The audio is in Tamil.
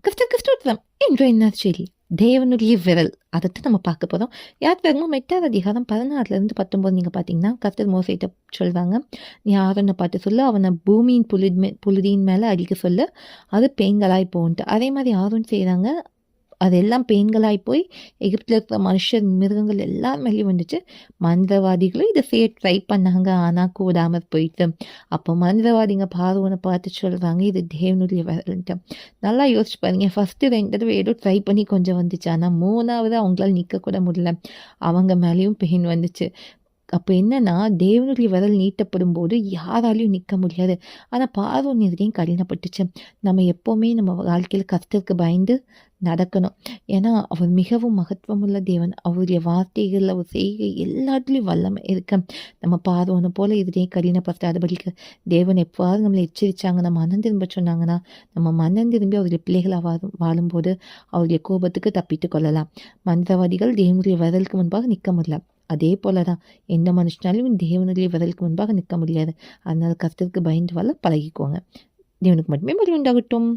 கிறிஸ்துவம் என்ற என்னாச்சரி தேவனுடைய விரல் அதைத்தான் நம்ம பார்க்க போகிறோம். யாத்ராகமம் 8ஆவது அதிகாரம் 16 19 நீங்கள் பார்த்தீங்கன்னா கர்த்தர் மோசேட்ட சொல்வாங்க, நீ ஆரோனை பார்த்து சொல்லு, அவனை பூமியின் புழுதியின் மேலே அடிக்க சொல்லு, அது பேய்களாய் போன்ட்டு. அதே மாதிரி ஆரோன் செய்கிறாங்க. அதெல்லாம் பெயின்களாய் போய் எகிப்தில் இருக்கிற மனுஷர் மிருகங்கள் எல்லாம் மேலேயும் வந்துச்சு. மந்திரவாதிகளும் இதை செய்ய ட்ரை பண்ணாங்க, ஆனால் கூடாமல் போயிட்டு. அப்போ மந்திரவாதிங்க பார்வனை பார்த்து சொல்கிறாங்க, இது தேவனுடைய விரல்ன்ட்டு. நல்லா யோசிச்சு பாருங்க. ஃபஸ்ட்டு 2 தடவை ஏதோ ட்ரை பண்ணி கொஞ்சம் வந்துச்சு, ஆனால் 3ஆவது அவங்களால நிற்கக்கூட முடியல, அவங்க மேலேயும் பெயின் வந்துச்சு. அப்போ என்னன்னா, தேவனுடைய விரல் நீட்டப்படும் போது யாராலையும் நிற்க முடியாது. ஆனால் பார்வோன் எதிரையும் கடினப்பட்டுச்சு. நம்ம எப்போவுமே நம்ம வாழ்க்கையில் கர்த்தருக்கு பயந்து நடக்கணும். ஏன்னா அவர் மிகவும் மகத்துவமுள்ள தேவன். அவருடைய வார்த்தைகள், அவர் செய்கை எல்லாத்துலேயும் வல்லமை இருக்கு. நம்ம பார்வோனை போல எதிரையும் கடினப்படுத்தாதபடிக்கு தேவன் எவ்வாறு நம்மளை எச்சரித்தாங்க, நம்ம மனம் திரும்ப சொன்னாங்கன்னா, நம்ம மனம் திரும்பி அவருடைய பிள்ளைகளாக வாழும்போது அவருடைய கோபத்துக்கு தப்பித்து கொள்ளலாம். மந்திரவாதிகள் தேவனுடைய விரலுக்கு முன்பாக நிற்க முடியல. அதே போல தான் எந்த மனுஷனாலும் தேவனுடைய விரலுக்கு முன்பாக நிற்க முடியாது. அதனால் கர்த்தருக்கு பயந்து வாழ பழகிக்கோங்க. தேவனுக்கு மட்டுமே மகிமை உண்டாகட்டும்.